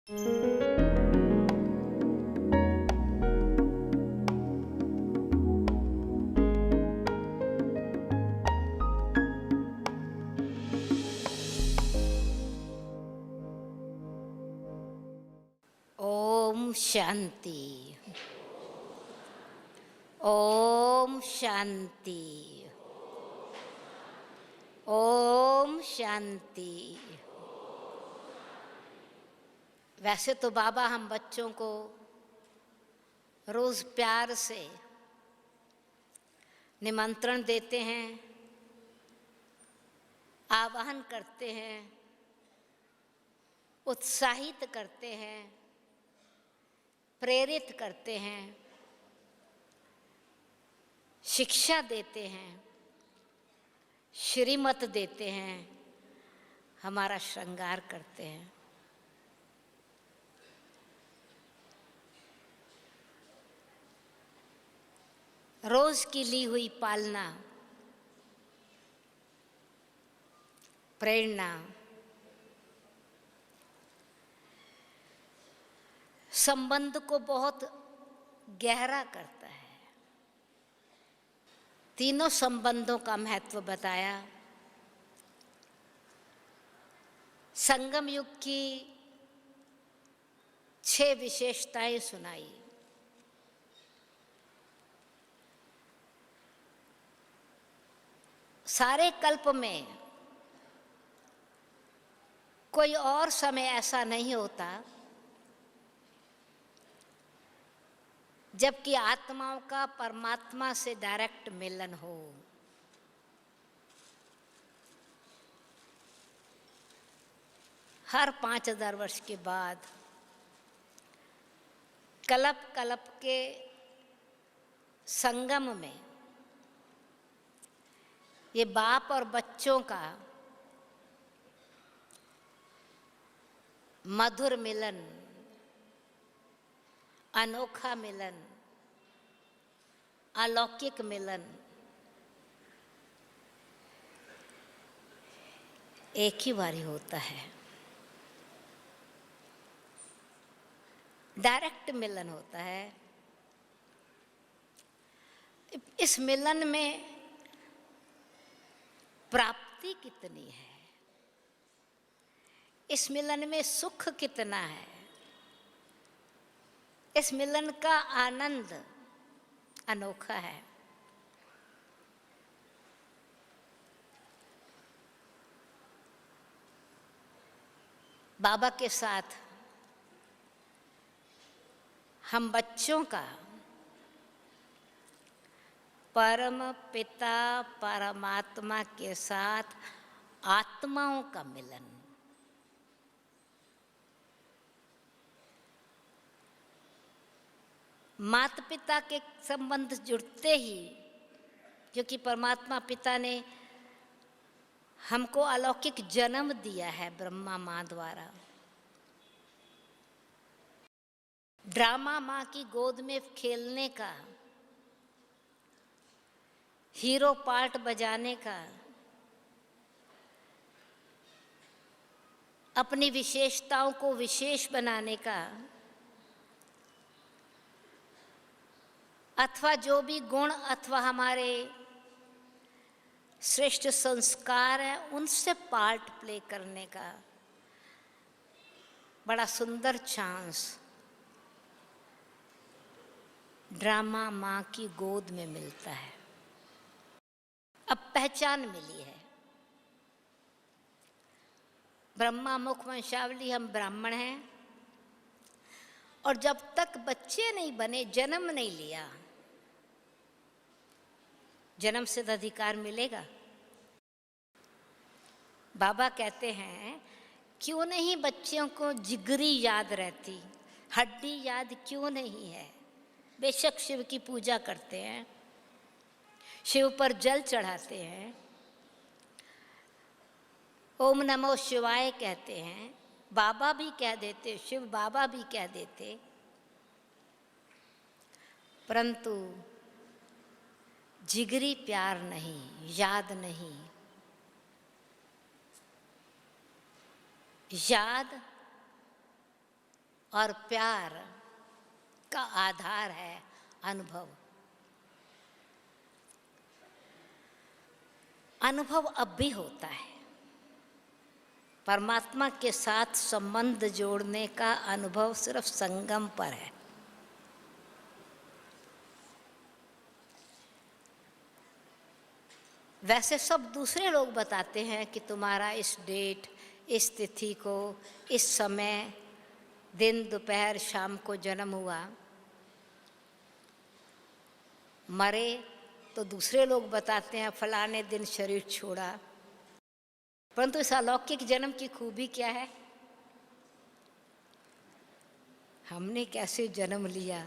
ओम शांति। ओम शांति। ओम शांति। वैसे तो बाबा हम बच्चों को रोज प्यार से निमंत्रण देते हैं, आह्वान करते हैं, उत्साहित करते हैं, प्रेरित करते हैं, शिक्षा देते हैं, श्रीमत देते हैं, हमारा श्रृंगार करते हैं। रोज की ली हुई पालना, प्रेरणा संबंध को बहुत गहरा करता है। तीनों संबंधों का महत्व बताया। संगम युग की 6 विशेषताएं सुनाई। सारे कल्प में कोई और समय ऐसा नहीं होता जबकि आत्माओं का परमात्मा से डायरेक्ट मिलन हो। हर 5000 वर्ष के बाद कल्प कल्प के संगम में ये बाप और बच्चों का मधुर मिलन, अनोखा मिलन, अलौकिक मिलन एक ही बारी होता है। डायरेक्ट मिलन होता है। इस मिलन में प्राप्ति कितनी है, इस मिलन में सुख कितना है, इस मिलन का आनंद अनोखा है। बाबा के साथ हम बच्चों का परम पिता परमात्मा के साथ आत्माओं का मिलन। माता पिता के संबंध जुड़ते ही, क्योंकि परमात्मा पिता ने हमको अलौकिक जन्म दिया है ब्रह्मा माँ द्वारा। ड्रामा माँ की गोद में खेलने का, हीरो पार्ट बजाने का, अपनी विशेषताओं को विशेष बनाने का, अथवा जो भी गुण अथवा हमारे श्रेष्ठ संस्कार हैं उनसे पार्ट प्ले करने का बड़ा सुंदर चांस ड्रामा माँ की गोद में मिलता है। अब पहचान मिली है। ब्रह्मा मुख वंशावली, हम ब्राह्मण हैं और जब तक बच्चे नहीं बने, जन्म नहीं लिया, जन्म सिद्ध अधिकार मिलेगा। बाबा कहते हैं क्यों नहीं बच्चों को जिगरी याद रहती, हड्डी याद क्यों नहीं है। बेशक शिव की पूजा करते हैं, शिव पर जल चढ़ाते हैं, ओम नमो शिवाय कहते हैं, बाबा भी कह देते, शिव बाबा भी कह देते, परंतु जिगरी प्यार नहीं, याद नहीं। याद और प्यार का आधार है अनुभव। अनुभव अब भी होता है। परमात्मा के साथ संबंध जोड़ने का अनुभव सिर्फ संगम पर है। वैसे सब दूसरे लोग बताते हैं कि तुम्हारा इस डेट, इस तिथि को, इस समय, दिन, दोपहर, शाम को जन्म हुआ। मरे तो दूसरे लोग बताते हैं फलाने दिन शरीर छोड़ा। परंतु इस अलौकिक जन्म की खूबी क्या है? हमने कैसे जन्म लिया,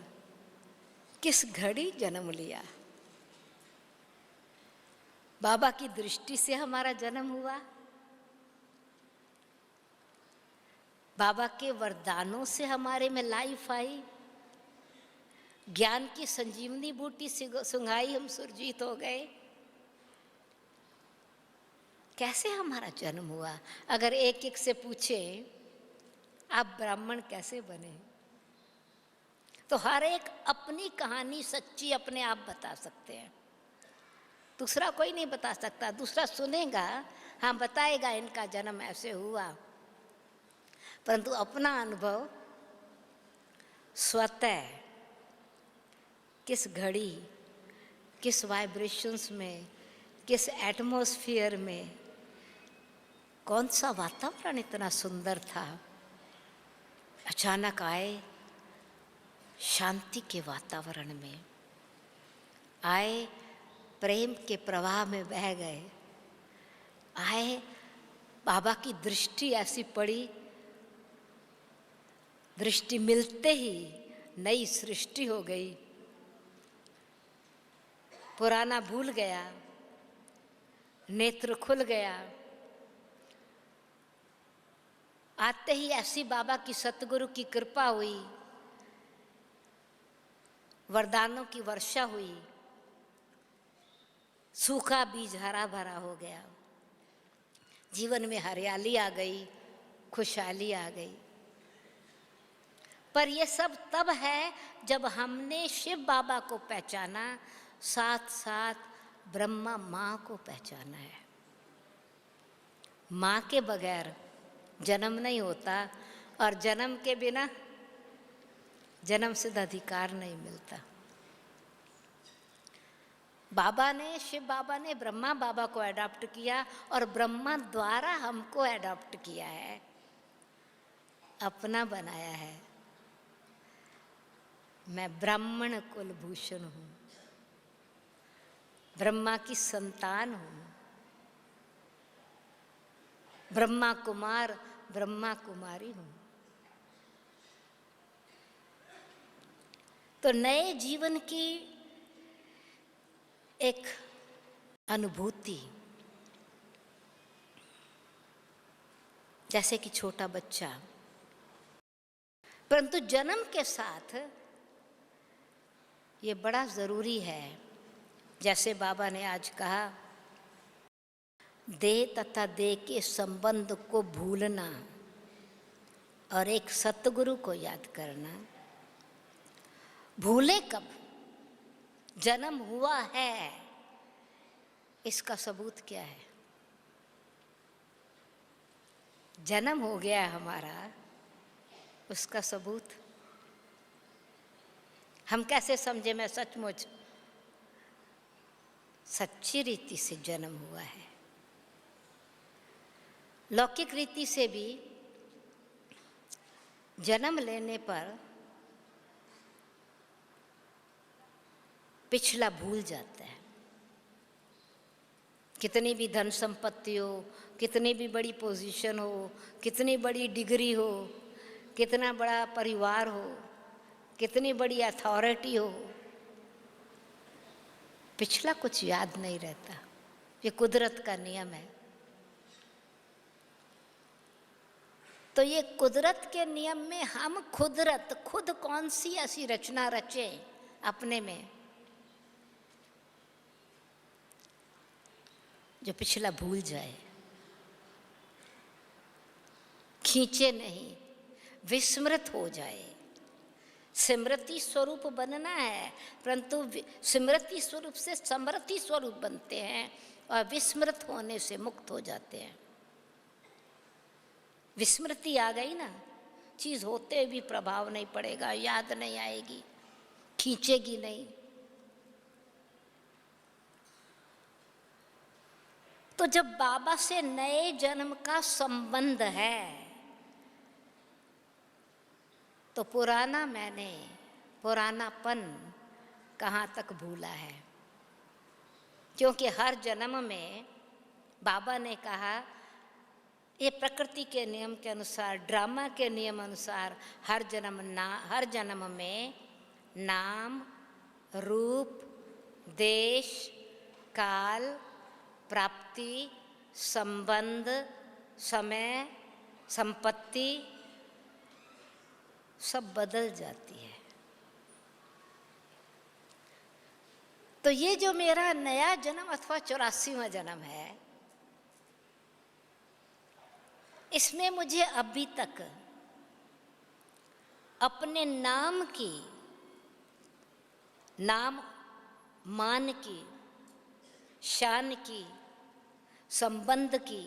किस घड़ी जन्म लिया। बाबा की दृष्टि से हमारा जन्म हुआ, बाबा के वरदानों से हमारे में लाइफ आई, ज्ञान की संजीवनी बूटी सुंघाई, हम सुरजीत हो गए। कैसे हमारा जन्म हुआ? अगर एक एक से पूछे आप ब्राह्मण कैसे बने, तो हर एक अपनी कहानी सच्ची अपने आप बता सकते हैं। दूसरा कोई नहीं बता सकता। दूसरा सुनेगा, हाँ बताएगा इनका जन्म ऐसे हुआ, परंतु अपना अनुभव स्वतः किस घड़ी, किस वाइब्रेशंस में, किस एटमॉस्फेयर में, कौन सा वातावरण इतना सुंदर था, अचानक आए शांति के वातावरण में, आए प्रेम के प्रवाह में बह गए, आए बाबा की दृष्टि ऐसी पड़ी, दृष्टि मिलते ही नई सृष्टि हो गई, पुराना भूल गया, नेत्र खुल गया। आते ही ऐसी बाबा की सतगुरु की कृपा हुई, वरदानों की वर्षा हुई, सूखा बीज हरा भरा हो गया, जीवन में हरियाली आ गई, खुशहाली आ गई। पर ये सब तब है जब हमने शिव बाबा को पहचाना, साथ साथ ब्रह्मा माँ को पहचाना है। माँ के बगैर जन्म नहीं होता, और जन्म के बिना जन्म सिद्ध अधिकार नहीं मिलता। बाबा ने, शिव बाबा ने ब्रह्मा बाबा को अडॉप्ट किया, और ब्रह्मा द्वारा हमको अडॉप्ट किया है, अपना बनाया है। मैं ब्राह्मण कुलभूषण हूँ, ब्रह्मा की संतान हूँ, ब्रह्मा कुमार, ब्रह्मा कुमारी हूँ। तो नए जीवन की एक अनुभूति, जैसे कि छोटा बच्चा, परंतु जन्म के साथ ये बड़ा ज़रूरी है। जैसे बाबा ने आज कहा, देह तथा देह के संबंध को भूलना और एक सतगुरु को याद करना। भूले कब? जन्म हुआ है, इसका सबूत क्या है? जन्म हो गया हमारा, उसका सबूत हम कैसे समझे मैं सचमुच सच्ची रीति से जन्म हुआ है। लौकिक रीति से भी जन्म लेने पर पिछला भूल जाता है। कितनी भी धन संपत्ति हो, कितनी भी बड़ी पोजीशन हो, कितनी बड़ी डिग्री हो, कितना बड़ा परिवार हो, कितनी बड़ी अथॉरिटी हो, पिछला कुछ याद नहीं रहता। ये कुदरत का नियम है। तो ये कुदरत के नियम में हम खुद कौन सी ऐसी रचना रचे अपने में जो पिछला भूल जाए, खींचे नहीं, विस्मृत हो जाए। स्मृति स्वरूप बनना है, परंतु स्मृति स्वरूप से समृति स्वरूप बनते हैं और विस्मृत होने से मुक्त हो जाते हैं। विस्मृति आ गई ना, चीज़ होते भी प्रभाव नहीं पड़ेगा, याद नहीं आएगी, खींचेगी नहीं। तो जब बाबा से नए जन्म का संबंध है तो पुराना मैंने, पुरानापन कहाँ तक भूला है। क्योंकि हर जन्म में बाबा ने कहा ये प्रकृति के नियम के अनुसार, ड्रामा के नियम अनुसार हर जन्म में नाम, रूप, देश, काल, प्राप्ति, संबंध, समय, संपत्ति सब बदल जाती है। तो ये जो मेरा नया जन्म अथवा 84वां जन्म है, इसमें मुझे अभी तक अपने नाम की, नाम मान की, शान की, संबंध की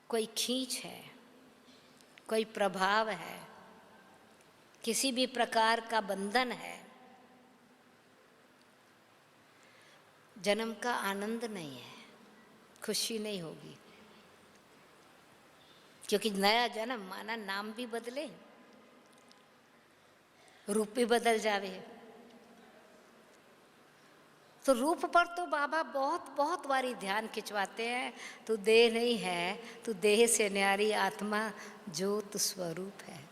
कोई खींच है, कोई प्रभाव है, किसी भी प्रकार का बंधन है। जन्म का आनंद नहीं है, खुशी नहीं होगी। क्योंकि नया जन्म माना नाम भी बदले, रूप भी बदल जावे। तो रूप पर तो बाबा बहुत बहुत बारी ध्यान खिंचवाते हैं, तू देह नहीं है, तू देह से न्यारी आत्मा ज्योत स्वरूप है।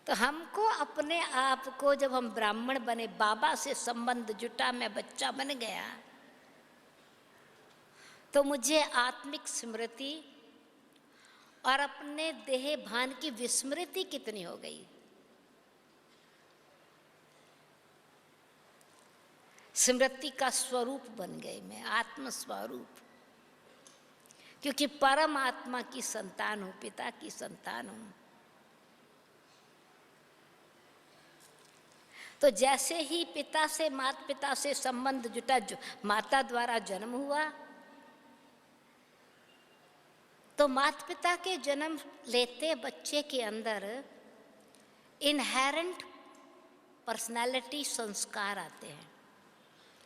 तो हमको अपने आप को, जब हम ब्राह्मण बने, बाबा से संबंध जुटा, मैं बच्चा बन गया, तो मुझे आत्मिक स्मृति और अपने देह भान की विस्मृति कितनी हो गई। स्मृति का स्वरूप बन गई मैं, आत्म स्वरूप। क्योंकि परम आत्मा की संतान हूं, पिता की संतान हूं। तो जैसे ही पिता से, माता पिता से संबंध जुटा, जो माता द्वारा जन्म हुआ, तो माता पिता के जन्म लेते बच्चे के अंदर इनहेरेंट पर्सनालिटी, संस्कार आते हैं।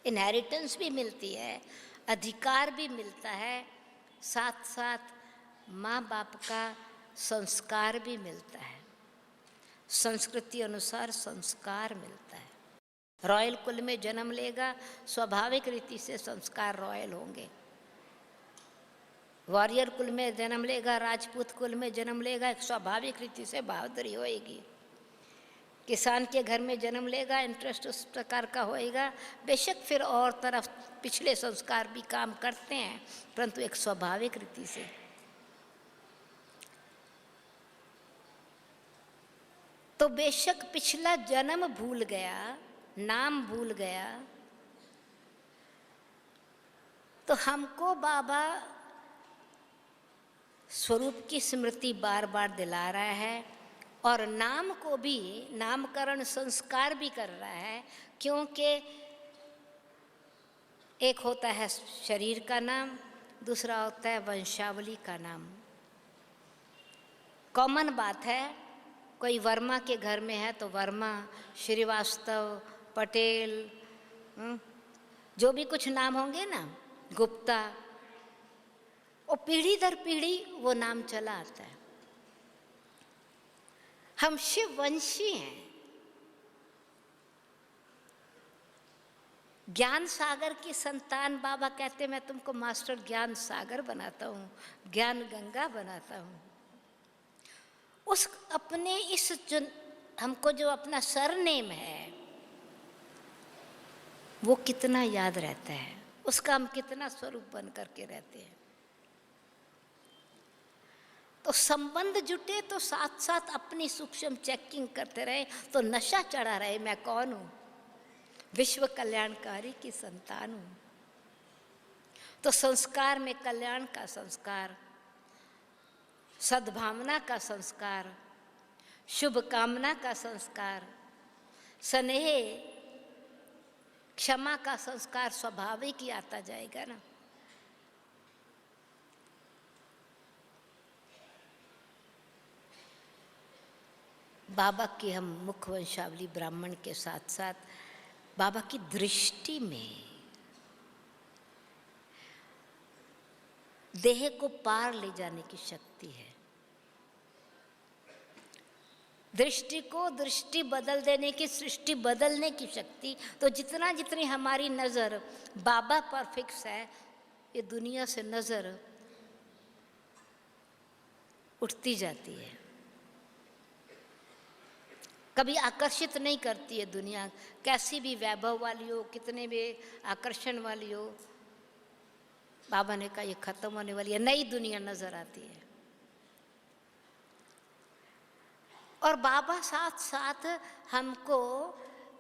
इनहेरिटेंस भी मिलती है, अधिकार भी मिलता है, साथ साथ माँ बाप का संस्कार भी मिलता है, संस्कृति अनुसार संस्कार मिलता है। रॉयल कुल में जन्म लेगा, स्वाभाविक रीति से संस्कार रॉयल होंगे। वॉरियर कुल में जन्म लेगा, राजपूत कुल में जन्म लेगा, एक स्वाभाविक रीति से बहादुरी होएगी। किसान के घर में जन्म लेगा, इंटरेस्ट उस प्रकार का होएगा। बेशक फिर और तरफ पिछले संस्कार भी काम करते हैं, परंतु एक स्वाभाविक रीति से। तो बेशक पिछला जन्म भूल गया, नाम भूल गया, तो हमको बाबा स्वरूप की स्मृति बार बार दिला रहा है और नाम को भी, नामकरण संस्कार भी कर रहा है। क्योंकि एक होता है शरीर का नाम, दूसरा होता है वंशावली का नाम। कॉमन बात है, कोई वर्मा के घर में है तो वर्मा, श्रीवास्तव, पटेल, जो भी कुछ नाम होंगे ना, गुप्ता, और पीढ़ी दर पीढ़ी वो नाम चला आता है। हम शिववंशी हैं। ज्ञान सागर की संतान, बाबा कहते मैं तुमको मास्टर ज्ञान सागर बनाता हूँ, ज्ञान गंगा बनाता हूँ। उस अपने इस जो हमको जो अपना सरनेम है वो कितना याद रहता है, उसका हम कितना स्वरूप बन करके रहते हैं। तो संबंध जुटे तो साथ साथ अपनी सूक्ष्म चेकिंग करते रहे, तो नशा चढ़ा रहे मैं कौन हूँ, विश्व कल्याणकारी की संतान हूँ। तो संस्कार में कल्याण का संस्कार, सद्भावना का संस्कार, शुभ कामना का संस्कार, स्नेह, क्षमा का संस्कार स्वाभाविक ही आता जाएगा ना। बाबा की हम मुख्य वंशावली ब्राह्मण के साथ साथ बाबा की दृष्टि में देह को पार ले जाने की शक्ति है। दृष्टि को दृष्टि बदल देने की, सृष्टि बदलने की शक्ति। तो जितना जितनी हमारी नज़र बाबा पर फिक्स है, ये दुनिया से नज़र उठती जाती है, कभी आकर्षित नहीं करती है दुनिया, कैसी भी वैभव वाली हो, कितने भी आकर्षण वाली हो। बाबा ने कहा ये खत्म होने वाली है, नई दुनिया नजर आती है। और बाबा साथ साथ हमको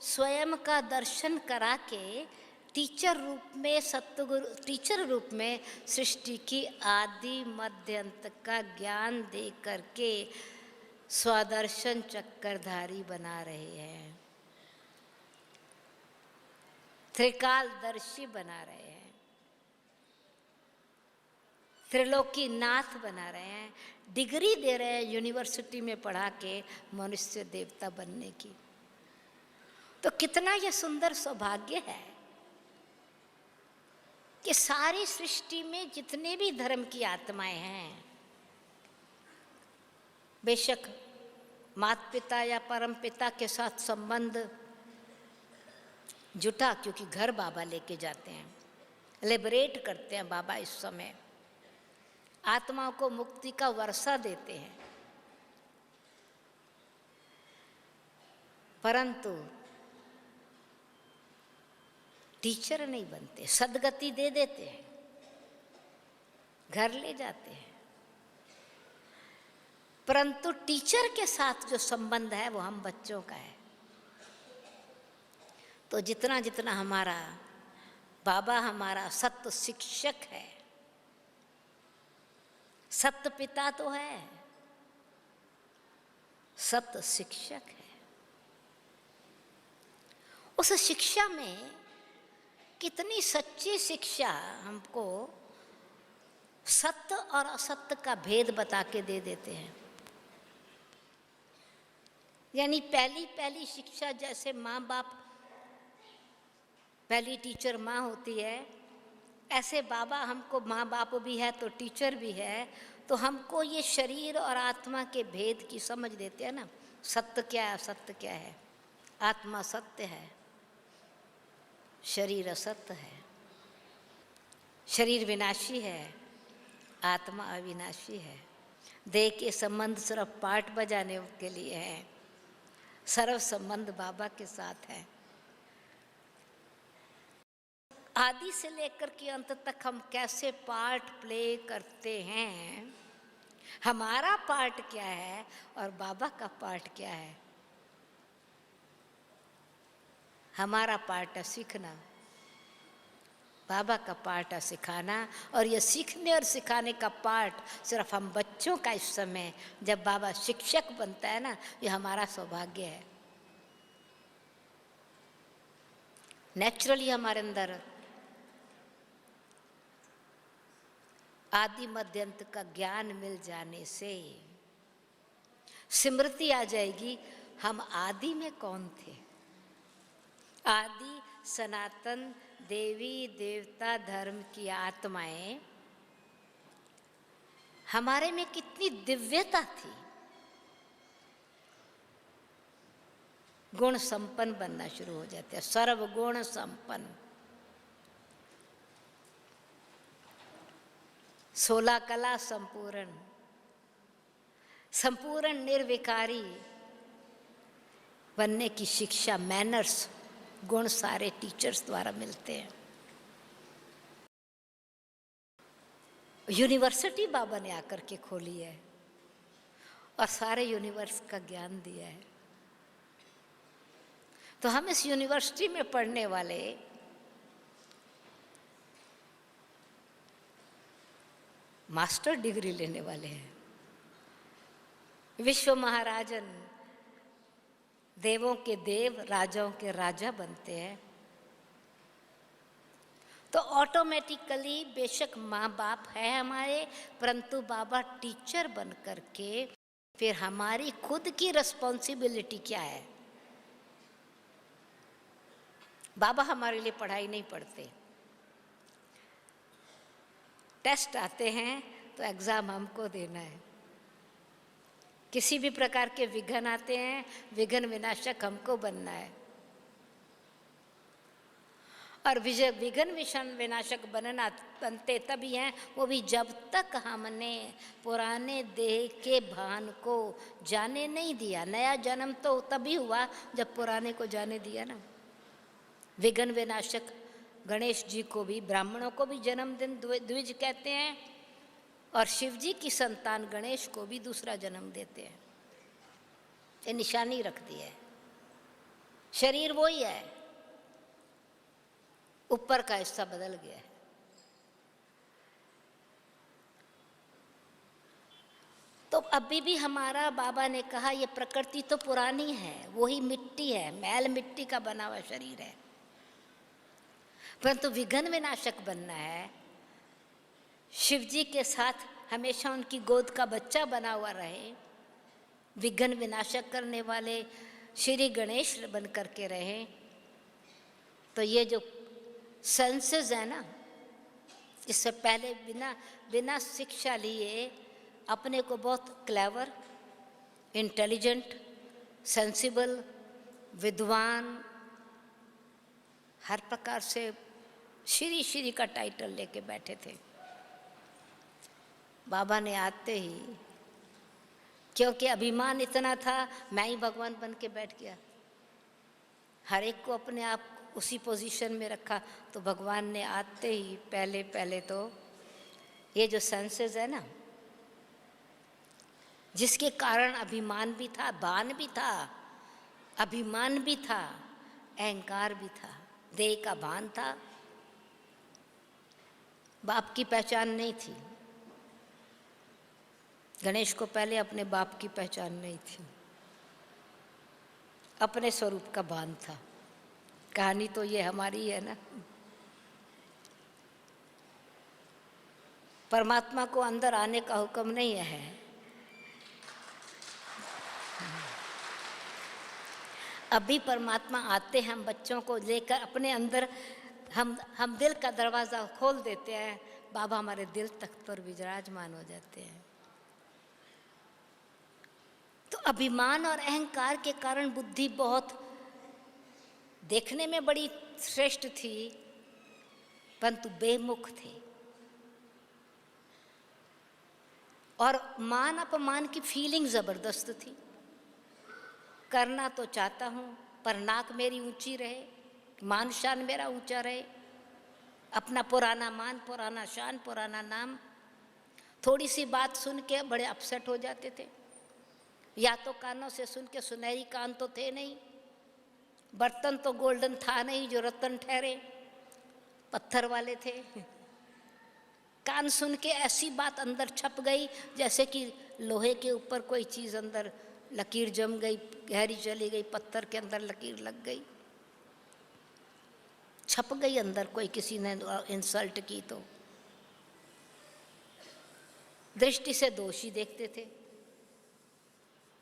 स्वयं का दर्शन करा के टीचर रूप में, सतगुरु टीचर रूप में सृष्टि की आदि मध्य अंत का ज्ञान दे करके स्वदर्शन चक्रधारी बना रहे हैं, त्रिकालदर्शी बना रहे हैं, त्रिलोकी नाथ बना रहे हैं, डिग्री दे रहे हैं यूनिवर्सिटी में पढ़ा के मनुष्य देवता बनने की। तो कितना यह सुंदर सौभाग्य है कि सारी सृष्टि में जितने भी धर्म की आत्माएं हैं, बेशक माता पिता या परम पिता के साथ संबंध जुटा, क्योंकि घर बाबा लेके जाते हैं, लिबरेट करते हैं बाबा इस समय, आत्माओं को मुक्ति का वर्षा देते हैं। परंतु टीचर नहीं बनते, सदगति दे देते हैं, घर ले जाते हैं, परंतु टीचर के साथ जो संबंध है वो हम बच्चों का है। तो जितना जितना हमारा बाबा हमारा सत्य शिक्षक है, सत्य पिता तो है, सत्य शिक्षक है, उस शिक्षा में कितनी सच्ची शिक्षा हमको सत्य और असत्य का भेद बता के दे देते हैं। यानी पहली पहली शिक्षा, जैसे माँ बाप, पहली टीचर माँ होती है, ऐसे बाबा हमको माँ बाप भी है तो टीचर भी है। तो हमको ये शरीर और आत्मा के भेद की समझ देते हैं ना, सत्य क्या है असत्य क्या है। आत्मा सत्य है, शरीर असत्य है, शरीर विनाशी है, आत्मा अविनाशी है। देह के संबंध सिर्फ पाठ बजाने के लिए है, सर्व संबंध बाबा के साथ है। आदि से लेकर के अंत तक हम कैसे पार्ट प्ले करते हैं, हमारा पार्ट क्या है और बाबा का पार्ट क्या है। हमारा पार्ट है सीखना, बाबा का पार्ट है सिखाना। और ये सीखने और सिखाने का पार्ट सिर्फ हम बच्चों का इस समय, जब बाबा शिक्षक बनता है ना, ये हमारा सौभाग्य है। नेचुरली हमारे अंदर आदि मध्यंत का ज्ञान मिल जाने से स्मृति आ जाएगी, हम आदि में कौन थे। आदि सनातन देवी देवता धर्म की आत्माएं हमारे में कितनी दिव्यता थी, गुण संपन्न बनना शुरू हो जाते हैं, सर्वगुण संपन्न, 16 कला संपूर्ण, संपूर्ण निर्विकारी बनने की शिक्षा, मैनर्स, गुण सारे टीचर्स द्वारा मिलते हैं। यूनिवर्सिटी बाबा ने आकर के खोली है और सारे यूनिवर्स का ज्ञान दिया है। तो हम इस यूनिवर्सिटी में पढ़ने वाले मास्टर डिग्री लेने वाले हैं, विश्व महाराजन, देवों के देव, राजाओं के राजा बनते हैं, तो ऑटोमेटिकली बेशक माँ बाप है हमारे, परंतु बाबा टीचर बन करके फिर हमारी खुद की रिस्पॉन्सिबिलिटी क्या है। बाबा हमारे लिए पढ़ाई नहीं पढ़ते, टेस्ट आते हैं तो एग्ज़ाम हमको देना है। किसी भी प्रकार के विघ्न आते हैं, विघ्न विनाशक हमको बनना है। और विघ्न विनाशक बनते तभी हैं, वो भी जब तक हमने पुराने देह के भान को जाने नहीं दिया। नया जन्म तो तभी हुआ जब पुराने को जाने दिया ना। विघ्न विनाशक गणेश जी को भी, ब्राह्मणों को भी जन्मदिन द्विज कहते हैं, और शिव जी की संतान गणेश को भी दूसरा जन्म देते हैं। ये निशानी रख दी है। शरीर वही है, ऊपर का हिस्सा बदल गया है। तो अभी भी हमारा बाबा ने कहा ये प्रकृति तो पुरानी है, वही मिट्टी है, मैल मिट्टी का बना हुआ शरीर है, परंतु विघ्न विनाशक बनना है। शिव जी के साथ हमेशा उनकी गोद का बच्चा बना हुआ रहे, विघ्न विनाशक करने वाले श्री गणेश बन करके रहे। तो ये जो सेंसेस है ना, इससे पहले बिना शिक्षा लिए अपने को बहुत क्लेवर, इंटेलिजेंट, सेंसिबल, विद्वान, हर प्रकार से श्री का टाइटल लेके बैठे थे। बाबा ने आते ही, क्योंकि अभिमान इतना था, मैं ही भगवान बन के बैठ गया, हर एक को अपने आप उसी पोजीशन में रखा। तो भगवान ने आते ही पहले तो ये जो सेंसेस है ना, जिसके कारण अभिमान भी था, भान भी था, अभिमान भी था, अहंकार भी था, देह का भान था, बाप की पहचान नहीं थी। गणेश को पहले अपने बाप की पहचान नहीं थी, अपने स्वरूप का भान था। कहानी तो ये हमारी है ना। परमात्मा को अंदर आने का हुक्म नहीं है, अभी परमात्मा आते हैं, हम बच्चों को लेकर अपने अंदर, हम दिल का दरवाज़ा खोल देते हैं, बाबा हमारे दिल तक पर विराजमान हो जाते हैं। तो अभिमान और अहंकार के कारण बुद्धि बहुत देखने में बड़ी श्रेष्ठ थी, परंतु बेमुख थे, और मान अपमान की फीलिंग ज़बरदस्त थी। करना तो चाहता हूँ, पर नाक मेरी ऊंची रहे, मान शान मेरा ऊंचा रहे, अपना पुराना मान, पुराना शान, पुराना नाम। थोड़ी सी बात सुन के बड़े अपसेट हो जाते थे, या तो कानों से सुन के, सुनहरी कान तो थे नहीं, बर्तन तो गोल्डन था नहीं जो रत्न ठहरे, पत्थर वाले थे। कान सुन के ऐसी बात अंदर छप गई जैसे कि लोहे के ऊपर कोई चीज़ अंदर लकीर जम गई, गहरी चली गई, पत्थर के अंदर लकीर लग गई, छप गई अंदर, कोई किसी ने इंसल्ट की तो। दृष्टि से दोषी देखते थे,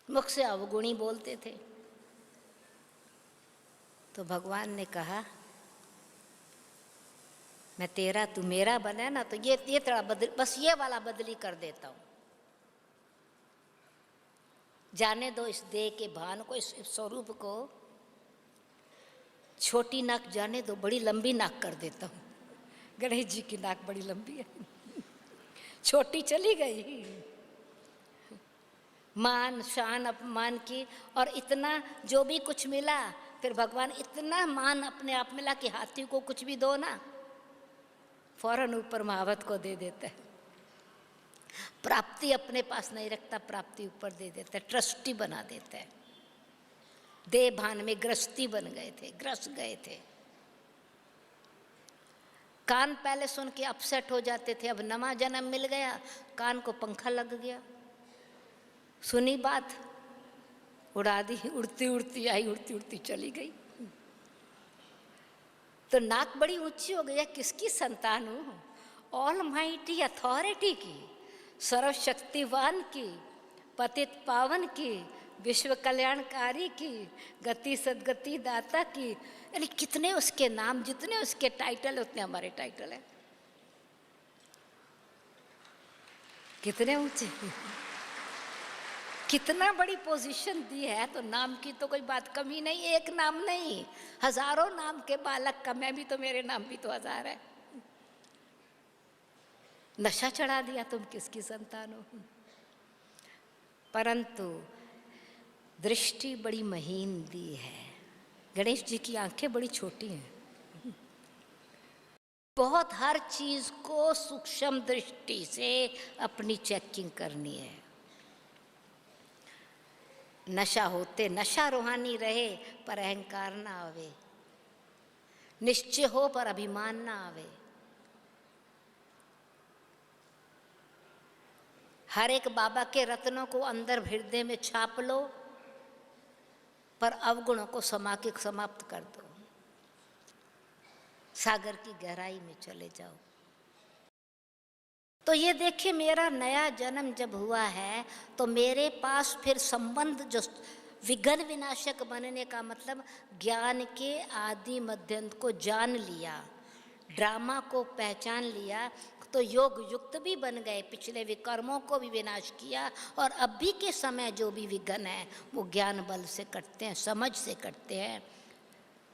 मुख से अवगुणी बोलते थे। तो भगवान ने कहा मैं तेरा तू मेरा बना ना, तो ये तेरा बस ये वाला बदली कर देता हूँ। जाने दो इस देह के भान को, इस स्वरूप को। छोटी नाक जाने दो, बड़ी लंबी नाक कर देता हूँ। गणेश जी की नाक बड़ी लंबी है, छोटी चली गई। मान शान अपमान की, और इतना जो भी कुछ मिला, फिर भगवान इतना मान अपने आप मिला कि हाथी को कुछ भी दो ना, फौरन ऊपर महावत को दे देता है। प्राप्ति अपने पास नहीं रखता, प्राप्ति ऊपर दे देता है, ट्रस्टी बना देता है। देह भान में ग्रस्ती बन गए थे, ग्रस गए थे। कान पहले सुन के अपसेट हो जाते थे, अब नवा जन्म मिल गया, कान को पंखा लग गया, सुनी बात, उड़ा दी, उड़ती उड़ती आई, उड़ती उड़ती चली गई। तो नाक बड़ी ऊंची हो गई, किसकी संतान हूँ? ऑल माइटी अथॉरिटी की, सर्वशक्तिवान की, पतित पावन की, विश्व कल्याणकारी की, गति सदगति दाता की। यानी कितने उसके नाम, जितने उसके टाइटल उतने हमारे टाइटल हैं। कितने ऊंचे, कितना बड़ी पोजीशन दी है। तो नाम की तो कोई बात कमी नहीं, एक नाम नहीं, हजारों नाम के बालक का मैं भी तो, मेरे नाम भी तो हजार है। नशा चढ़ा दिया, तुम किसकी संतान हो? परंतु दृष्टि बड़ी महीन दी है। गणेश जी की आंखें बड़ी छोटी हैं, बहुत हर चीज को सूक्ष्म दृष्टि से अपनी चेकिंग करनी है। नशा होते, नशा रूहानी रहे पर अहंकार ना आवे, निश्चय हो पर अभिमान ना आवे। हर एक बाबा के रत्नों को अंदर हृदय में छाप लो, पर अवगुणों को समा के समाप्त कर दो, सागर की गहराई में चले जाओ। तो ये देखिए, मेरा नया जन्म जब हुआ है तो मेरे पास फिर संबंध, जो विघ्न विनाशक बनने का मतलब ज्ञान के आदि मध्यंत को जान लिया, ड्रामा को पहचान लिया, तो योग युक्त भी बन गए, पिछले विकर्मों को भी विनाश किया। और अभी के समय जो भी विघ्न है वो ज्ञान बल से करते हैं, समझ से करते हैं,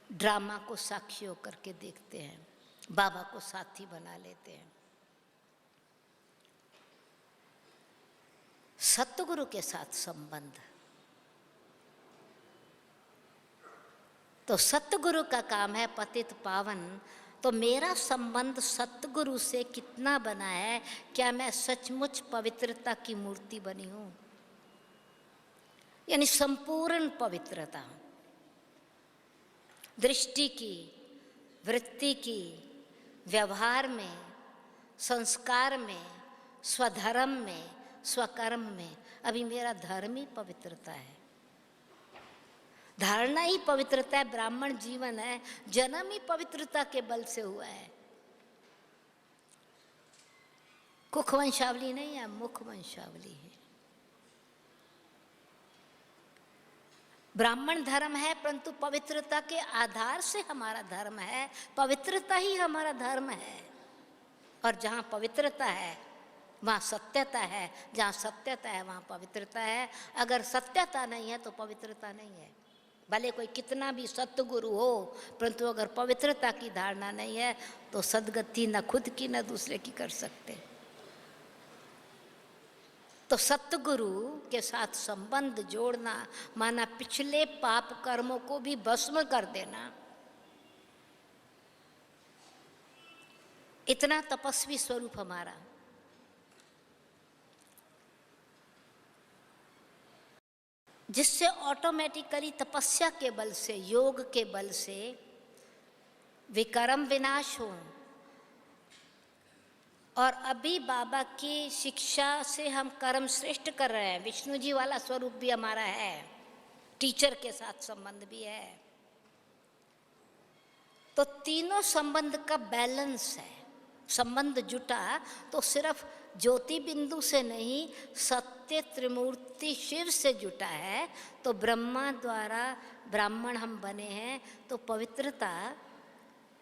ड्रामा को साक्षी होकर के देखते हैं, बाबा को साथी बना लेते हैं। सतगुरु के साथ संबंध, तो सतगुरु का काम है पतित पावन। तो मेरा संबंध सतगुरु से कितना बना है? क्या मैं सचमुच पवित्रता की मूर्ति बनी हूं? यानी संपूर्ण पवित्रता, दृष्टि की, वृत्ति की, व्यवहार में, संस्कार में, स्वधर्म में, स्वकर्म में। अभी मेरा धर्म ही पवित्रता है, धारणा ही पवित्रता है, ब्राह्मण जीवन है, जन्म ही पवित्रता के बल से हुआ है। कुख वंशावली नहीं है, मुख वंशावली है। ब्राह्मण धर्म है, परंतु पवित्रता के आधार से हमारा धर्म है, पवित्रता ही हमारा धर्म है। और जहाँ पवित्रता है वहाँ सत्यता है, जहाँ सत्यता है वहाँ पवित्रता है। अगर सत्यता नहीं है तो पवित्रता नहीं है। भले कोई कितना भी सतगुरु हो, परंतु अगर पवित्रता की धारणा नहीं है तो सदगति न खुद की न दूसरे की कर सकते। तो सतगुरु के साथ संबंध जोड़ना माना पिछले पाप कर्मों को भी भस्म कर देना। इतना तपस्वी स्वरूप हमारा। जिससे ऑटोमेटिकली तपस्या के बल से, योग के बल से विकर्म विनाश हो। और अभी बाबा की शिक्षा से हम कर्म श्रेष्ठ कर रहे हैं। विष्णु जी वाला स्वरूप भी हमारा है, टीचर के साथ संबंध भी है। तो तीनों संबंध का बैलेंस है। संबंध जुटा तो सिर्फ ज्योति बिंदु से नहीं, सत्य त्रिमूर्ति शिव से जुटा है। तो ब्रह्मा द्वारा ब्राह्मण हम बने हैं, तो पवित्रता,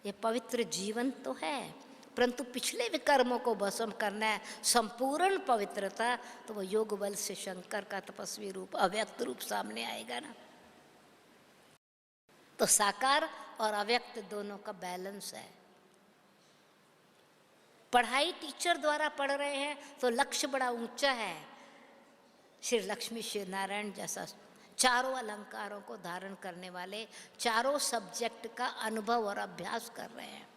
ये पवित्र जीवन तो है, परंतु पिछले विकर्मों को भस्म करना है, संपूर्ण पवित्रता। तो वो योग बल से शंकर का तपस्वी रूप, अव्यक्त रूप सामने आएगा ना। तो साकार और अव्यक्त दोनों का बैलेंस है। पढ़ाई टीचर द्वारा पढ़ रहे हैं तो लक्ष्य बड़ा ऊंचा है। श्री लक्ष्मी श्री नारायण जैसा चारों अलंकारों को धारण करने वाले, चारों सब्जेक्ट का अनुभव और अभ्यास कर रहे हैं।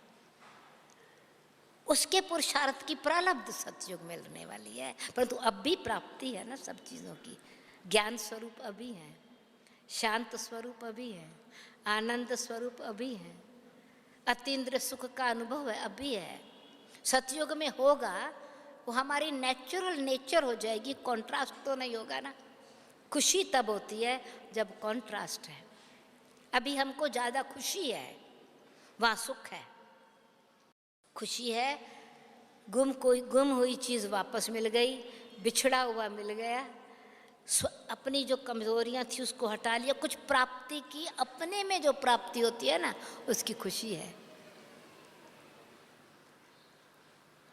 उसके पुरुषार्थ की प्रारब्ध सतयुग मिलने वाली है, परंतु अब भी प्राप्ति है ना सब चीज़ों की। ज्ञान स्वरूप अभी है, शांत स्वरूप अभी है, आनंद स्वरूप अभी है, अतीन्द्र सुख का अनुभव है अभी है। सतयुग में होगा, वो हमारी नेचुरल नेचर हो जाएगी, कॉन्ट्रास्ट तो नहीं होगा ना। खुशी तब होती है जब कॉन्ट्रास्ट है। अभी हमको ज़्यादा खुशी है, वहाँ सुख है। खुशी है गुम हुई चीज़ वापस मिल गई, बिछड़ा हुआ मिल गया, अपनी जो कमज़ोरियाँ थी उसको हटा लिया, कुछ प्राप्ति की, अपने में जो प्राप्ति होती है ना उसकी खुशी है।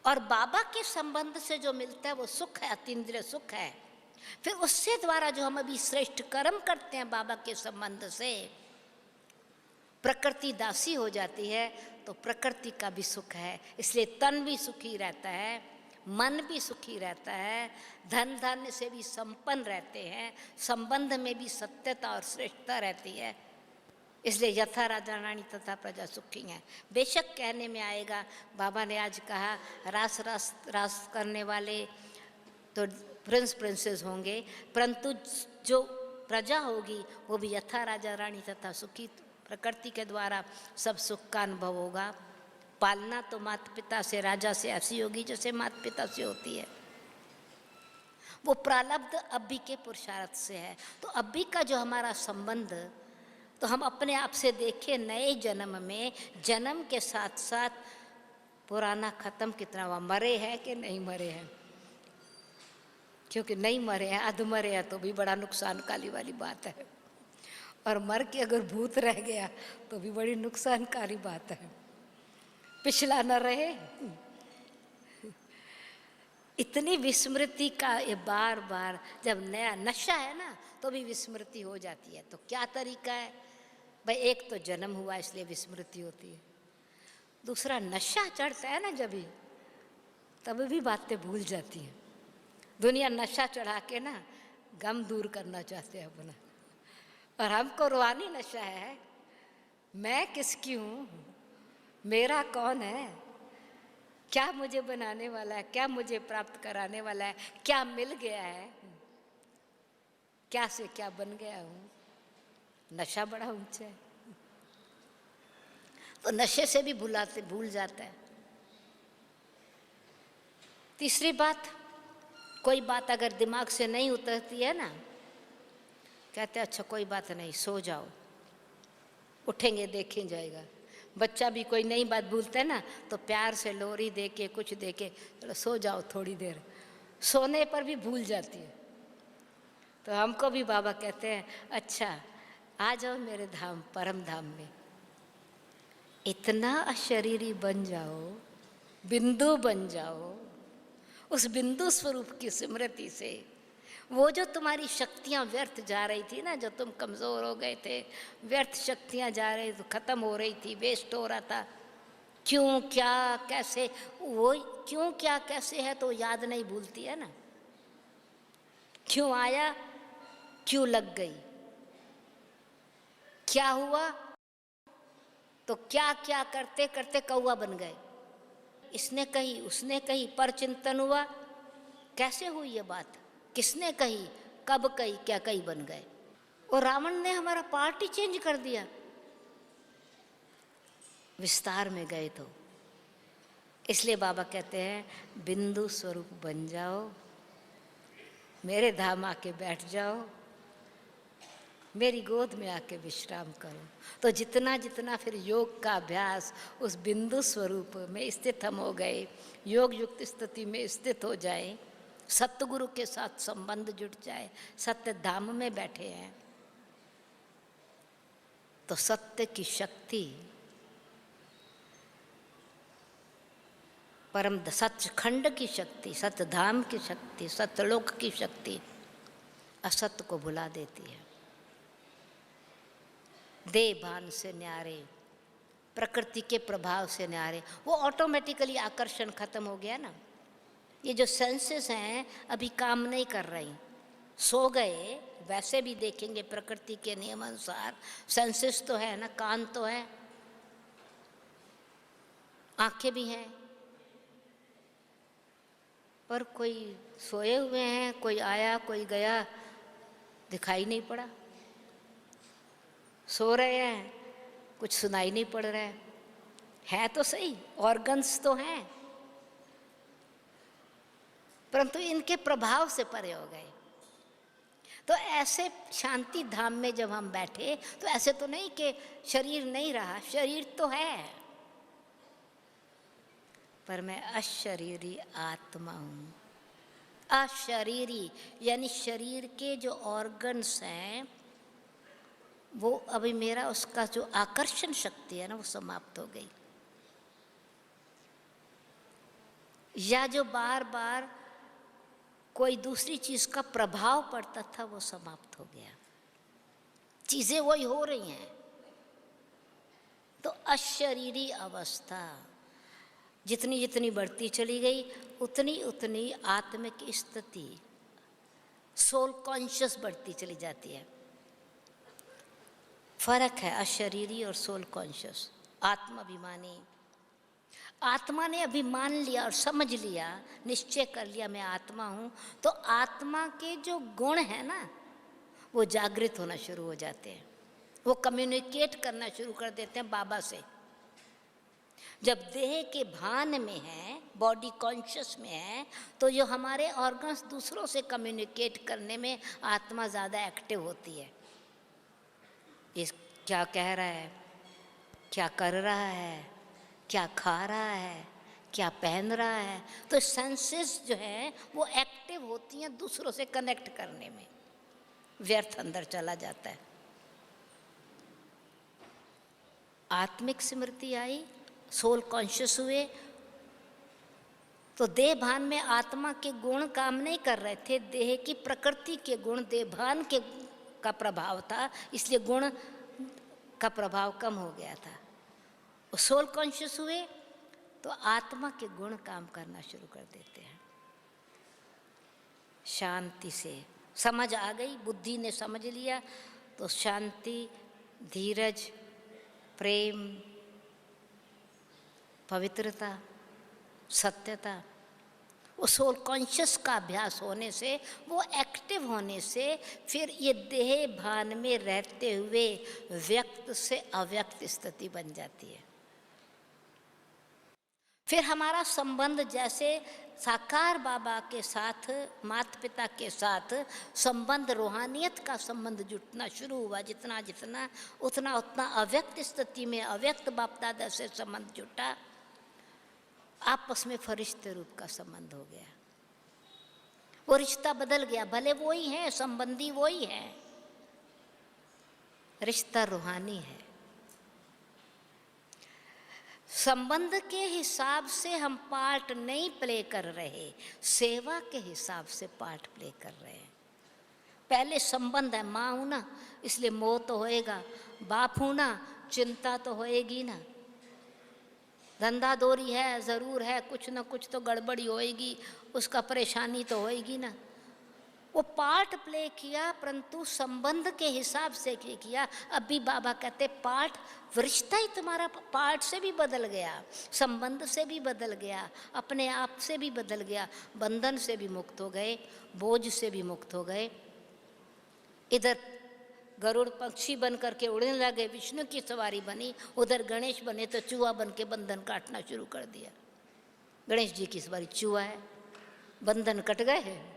और बाबा के संबंध से जो मिलता है वो सुख है, अतीन्द्रिय सुख है। फिर उससे द्वारा जो हम अभी श्रेष्ठ कर्म करते हैं बाबा के संबंध से, प्रकृति दासी हो जाती है तो प्रकृति का भी सुख है। इसलिए तन भी सुखी रहता है, मन भी सुखी रहता है, धन धान्य से भी संपन्न रहते हैं, संबंध में भी सत्यता और श्रेष्ठता रहती है। इसलिए यथा राजा रानी तथा प्रजा सुखी हैं। बेशक कहने में आएगा, बाबा ने आज कहा रास रास रास करने वाले तो प्रिंस प्रिंसेस होंगे, परंतु जो प्रजा होगी वो भी यथा राजा रानी तथा सुखी, प्रकृति के द्वारा सब सुख का अनुभव होगा। पालना तो माता पिता से, राजा से ऐसी होगी जैसे माता पिता से होती है। वो प्रारब्ध अभी के पुरुषार्थ से है। तो अभी का जो हमारा संबंध, तो हम अपने आप से देखें नए जन्म में, जन्म के साथ साथ पुराना खत्म कितना हुआ, मरे हैं कि नहीं मरे हैं। क्योंकि नहीं मरे हैं, अध मरे हैं तो भी बड़ा नुकसान काली वाली बात है, और मर के अगर भूत रह गया तो भी बड़ी नुकसानकारी बात है। पिछला न रहे। इतनी विस्मृति का ये बार बार, जब नया नशा है ना तो भी विस्मृति हो जाती है। तो क्या तरीका है भाई? एक तो जन्म हुआ इसलिए विस्मृति होती है, दूसरा नशा चढ़ता है ना जब भी, तब भी बातें भूल जाती हैं। दुनिया नशा चढ़ा के ना गम दूर करना चाहते हैं अपना, और हमको रूहानी नशा है। मैं किसकी हूँ, मेरा कौन है, क्या मुझे बनाने वाला है, क्या मुझे प्राप्त कराने वाला है, क्या मिल गया है, क्या से क्या बन गया हूँ। नशा बड़ा ऊंचा है, तो नशे से भी भूल जाता है। तीसरी बात, कोई बात अगर दिमाग से नहीं उतरती है ना, कहते अच्छा कोई बात नहीं, सो जाओ, उठेंगे देखें जाएगा। बच्चा भी कोई नई बात भूलता है ना तो प्यार से लोरी दे के, कुछ दे के, चलो सो जाओ थोड़ी देर, सोने पर भी भूल जाती है। तो हमको भी बाबा कहते हैं अच्छा आ जाओ मेरे धाम, परम धाम में, इतना अशरीरी बन जाओ, बिंदु बन जाओ, उस बिंदु स्वरूप की स्मृति से वो जो तुम्हारी शक्तियाँ व्यर्थ जा रही थी ना, जो तुम कमज़ोर हो गए थे, व्यर्थ शक्तियाँ जा रही तो ख़त्म हो रही थी, वेस्ट हो रहा था। क्यों क्या कैसे, वो क्यों क्या कैसे है तो याद नहीं भूलती है ना। क्यों आया, क्यों लग गई, क्या हुआ, तो क्या क्या करते करते कौवा बन गए। इसने कही उसने कही, पर चिंतन हुआ, कैसे हुई ये बात, किसने कही, कब कही, क्या कही, बन गए। और रावण ने हमारा पार्ट ही चेंज कर दिया। विस्तार में गए तो इसलिए बाबा कहते हैं बिंदु स्वरूप बन जाओ, मेरे धाम आके बैठ जाओ, मेरी गोद में आके विश्राम करो। तो जितना जितना फिर योग का अभ्यास उस बिंदु स्वरूप में स्थित हम हो गए, योग युक्त स्थिति में स्थित हो जाए, सतगुरु के साथ संबंध जुट जाए, सत्य धाम में बैठे हैं, तो सत्य की शक्ति, परम सचखंड की शक्ति, सत्य धाम की शक्ति, सत्यलोक की शक्ति असत्य को भुला देती है। देह भान से न्यारे, प्रकृति के प्रभाव से न्यारे, वो ऑटोमेटिकली आकर्षण खत्म हो गया ना। ये जो सेंसेस हैं अभी काम नहीं कर रही, सो गए। वैसे भी देखेंगे प्रकृति के नियम अनुसार सेंसेस तो है ना, कान तो है, आंखें भी हैं, पर कोई सोए हुए हैं, कोई आया कोई गया दिखाई नहीं पड़ा। सो रहे हैं, कुछ सुनाई नहीं पड़ रहा है तो सही, ऑर्गन्स तो हैं, परंतु इनके प्रभाव से परे हो गए। तो ऐसे शांति धाम में जब हम बैठे तो ऐसे तो नहीं कि शरीर नहीं रहा, शरीर तो है, पर मैं अशरीरी आत्मा हूँ। अशरीरी यानी शरीर के जो ऑर्गन्स हैं वो अभी मेरा उसका जो आकर्षण शक्ति है ना वो समाप्त हो गई, या जो बार बार कोई दूसरी चीज का प्रभाव पड़ता था वो समाप्त हो गया, चीजें वही हो रही हैं। तो अशरीरी अवस्था जितनी जितनी बढ़ती चली गई उतनी उतनी आत्मिक स्थिति सोल कॉन्शियस बढ़ती चली जाती है। फर्क है अशरीरी और सोल कॉन्शियस। आत्माभिमानी, आत्मा ने अभी मान लिया और समझ लिया, निश्चय कर लिया मैं आत्मा हूँ, तो आत्मा के जो गुण हैं ना वो जागृत होना शुरू हो जाते हैं, वो कम्युनिकेट करना शुरू कर देते हैं बाबा से। जब देह के भान में है, बॉडी कॉन्शियस में है, तो जो हमारे ऑर्गन्स दूसरों से कम्युनिकेट करने में आत्मा ज़्यादा एक्टिव होती है। इस क्या कह रहा है, क्या कर रहा है, क्या खा रहा है, क्या पहन रहा है, तो सेंसेस जो है वो एक्टिव होती हैं दूसरों से कनेक्ट करने में। व्यर्थ अंदर चला जाता है। आत्मिक स्मृति आई, सोल कॉन्शियस हुए, तो देह भान में आत्मा के गुण काम नहीं कर रहे थे, देह की प्रकृति के गुण देह भान के का प्रभाव था, इसलिए गुण का प्रभाव कम हो गया था। सोल कॉन्शियस हुए तो आत्मा के गुण काम करना शुरू कर देते हैं। शांति से समझ आ गई, बुद्धि ने समझ लिया, तो शांति, धीरज, प्रेम, पवित्रता, सत्यता, वो सोल कॉन्शियस का अभ्यास होने से, वो एक्टिव होने से, फिर ये देह भान में रहते हुए व्यक्त से अव्यक्त स्थिति बन जाती है। फिर हमारा संबंध जैसे साकार बाबा के साथ, माता पिता के साथ संबंध, रूहानियत का संबंध जुटना शुरू हुआ, जितना जितना उतना उतना अव्यक्त स्थिति में अव्यक्त बाप दादा से संबंध जुटा, आपस में फरिश्ते रूप का संबंध हो गया। वो रिश्ता बदल गया, भले वो ही है, संबंधी वो ही है, रिश्ता रूहानी है। संबंध के हिसाब से हम पार्ट नहीं प्ले कर रहे, सेवा के हिसाब से पार्ट प्ले कर रहे हैं। पहले संबंध है, माँ हूँ ना इसलिए मोह तो होएगा, बाप हूँ ना चिंता तो होएगी ना, धंधा दोरी है ज़रूर है, कुछ ना कुछ तो गड़बड़ी होएगी, उसका परेशानी तो होएगी ना। वो पार्ट प्ले किया, परंतु संबंध के हिसाब से किया। अभी बाबा कहते पार्ट, रिश्ता ही तुम्हारा पार्ट से भी बदल गया, संबंध से भी बदल गया, अपने आप से भी बदल गया, बंधन से भी मुक्त हो गए, बोझ से भी मुक्त हो गए। इधर गरुड़ पक्षी बन करके उड़ने लगे, विष्णु की सवारी बनी, उधर गणेश बने तो चूहा बन के बंधन काटना शुरू कर दिया। गणेश जी की सवारी चूहा है, बंधन कट गए हैं,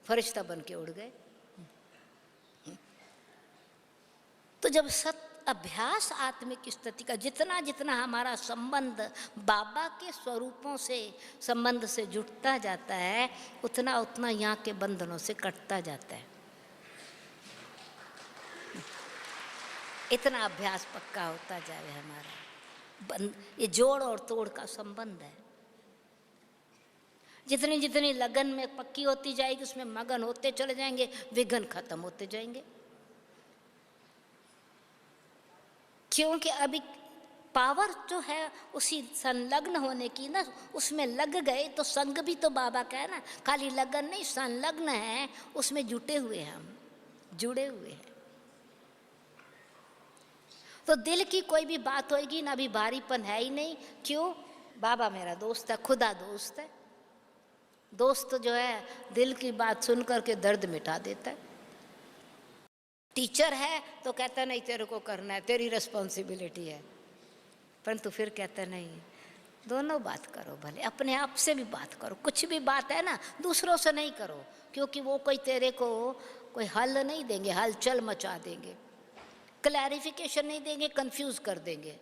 फरिश्ता बन के उड़ गए। तो जब सत अभ्यास आत्मिक स्थिति का जितना जितना हमारा संबंध बाबा के स्वरूपों से, संबंध से जुटता जाता है, उतना उतना यहाँ के बंधनों से कटता जाता है। इतना अभ्यास पक्का होता जाए हमारा। ये जोड़ और तोड़ का संबंध है। जितनी जितनी लगन में पक्की होती जाएगी, उसमें मगन होते चले जाएंगे, विघ्न खत्म होते जाएंगे। क्योंकि अभी पावर जो है उसी संलग्न होने की ना, उसमें लग गए तो संग भी तो बाबा का है ना, खाली लगन नहीं, संलग्न है, उसमें जुटे हुए हैं, हम जुड़े हुए हैं। तो दिल की कोई भी बात होएगी ना, अभी भारीपन है ही नहीं। क्यों? बाबा मेरा दोस्त है, खुदा दोस्त है। दोस्त जो है दिल की बात सुन करके दर्द मिटा देता है। टीचर है तो कहता नहीं तेरे को करना है, तेरी रिस्पॉन्सिबिलिटी है, परंतु फिर कहता नहीं, दोनों बात करो, भले अपने आप से भी बात करो, कुछ भी बात है ना दूसरों से नहीं करो, क्योंकि वो कोई तेरे को कोई हल नहीं देंगे, हलचल मचा देंगे, क्लैरिफिकेशन नहीं देंगे, कंफ्यूज कर देंगे।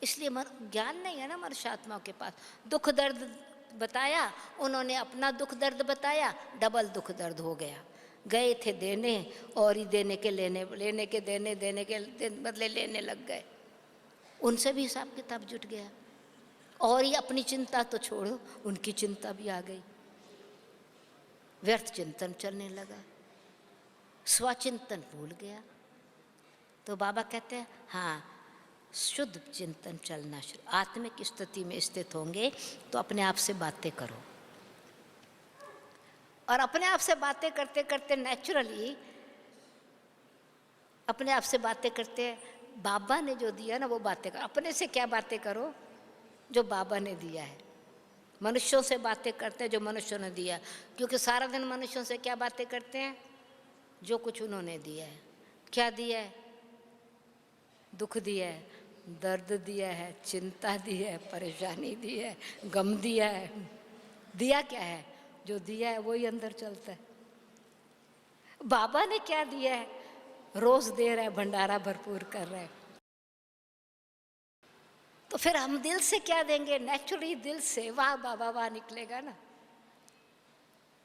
इसलिए ज्ञान नहीं है ना मनुष्य आत्माओं के पास। दुख दर्द बताया उन्होंने, अपना दुख दर्द बताया, डबल दुख दर्द हो गया। गए थे देने और ही देने के लेने, लेने के देने, देने के बदले लेने लग गए। उनसे भी हिसाब किताब जुट गया। और ये अपनी चिंता तो छोड़ो, उनकी चिंता भी आ गई। व्यर्थ चिंतन चलने लगा, स्वचिंतन भूल गया। तो बाबा कहते हैं हाँ, शुद्ध चिंतन चलना शुरू। आत्मिक स्थिति में स्थित होंगे तो अपने आप से बातें करो, और अपने आप से बातें करते करते नेचुरली अपने आप से बातें करते, बाबा ने जो दिया ना वो बातें करो। अपने से क्या बातें करो? जो बाबा ने दिया है। मनुष्यों से बातें करते हैं जो मनुष्यों ने दिया, क्योंकि सारा दिन मनुष्यों से क्या बातें करते हैं? जो कुछ उन्होंने दिया है। क्या दिया है? दुख दिया है, दर्द दिया है, चिंता दी है, परेशानी दी है, गम दिया है। दिया क्या है? जो दिया है वही अंदर चलता है। बाबा ने क्या दिया है? रोज दे रहा है, भंडारा भरपूर कर रहा है। तो फिर हम दिल से क्या देंगे? नेचुरली दिल से वाह बाबा वाह निकलेगा ना।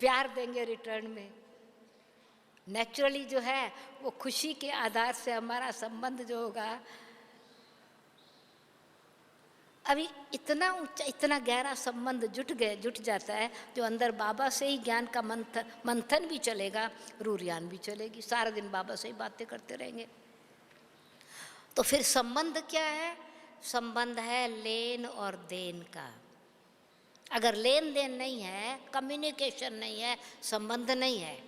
प्यार देंगे रिटर्न में। नेचुरली जो है वो खुशी के आधार से हमारा संबंध जो होगा, अभी इतना ऊंचा इतना गहरा संबंध जुट जाता है, जो अंदर बाबा से ही ज्ञान का मंथन भी चलेगा, रूरियान भी चलेगी। सारा दिन बाबा से ही बातें करते रहेंगे। तो फिर संबंध क्या है? संबंध है लेन और देन का। अगर लेन देन नहीं है, कम्युनिकेशन नहीं है, संबंध नहीं है।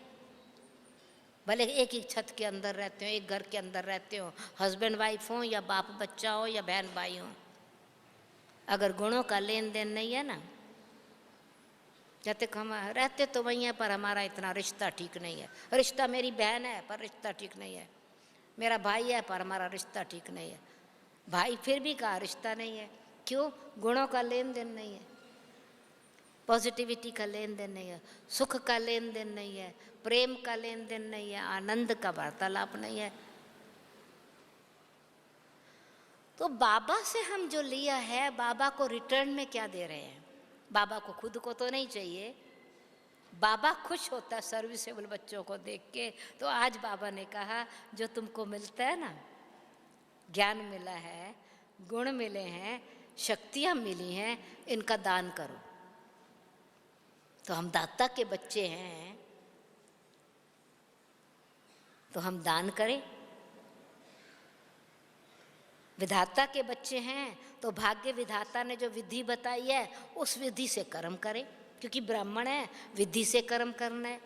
भले एक ही छत के अंदर रहते हो, एक घर के अंदर रहते हो, हस्बैंड वाइफ हो या बाप बच्चा हो या बहन भाई हो, अगर गुणों का लेन देन नहीं है ना, जब तक हम रहते तो वही है पर हमारा इतना रिश्ता ठीक नहीं है। रिश्ता मेरी बहन है पर रिश्ता ठीक नहीं है, मेरा भाई है पर हमारा रिश्ता ठीक नहीं है। भाई फिर भी कहा रिश्ता नहीं है। क्यों? गुणों का लेन देन नहीं है, पॉजिटिविटी का लेन देन नहीं है, सुख का लेन देन नहीं है, प्रेम का लेन देन नहीं है, आनंद का वार्तालाप नहीं है। तो बाबा से हम जो लिया है, बाबा को रिटर्न में क्या दे रहे हैं? बाबा को खुद को तो नहीं चाहिए। बाबा खुश होता है सर्विसेबल बच्चों को देख के। तो आज बाबा ने कहा जो तुमको मिलता है ना, ज्ञान मिला है, गुण मिले हैं, शक्तियाँ मिली हैं, इनका दान करो। तो हम दाता के बच्चे हैं, तो हम दान करें। विधाता के बच्चे हैं तो भाग्य विधाता ने जो विधि बताई है उस विधि से कर्म करें, क्योंकि ब्राह्मण है, विधि से कर्म करना है।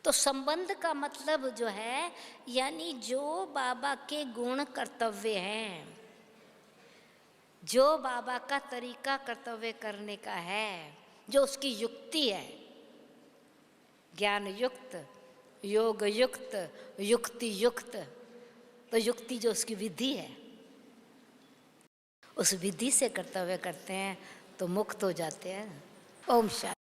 तो संबंध का मतलब जो है, यानी जो बाबा के गुण कर्तव्य हैं, जो बाबा का तरीका कर्तव्य करने का है, जो उसकी युक्ति है, ज्ञान युक्त, योग युक्त, युक्ति युक्त। तो युक्ति जो उसकी विधि है, उस विधि से कर्तव्य करते हैं तो मुक्त हो जाते हैं। ओम शांति।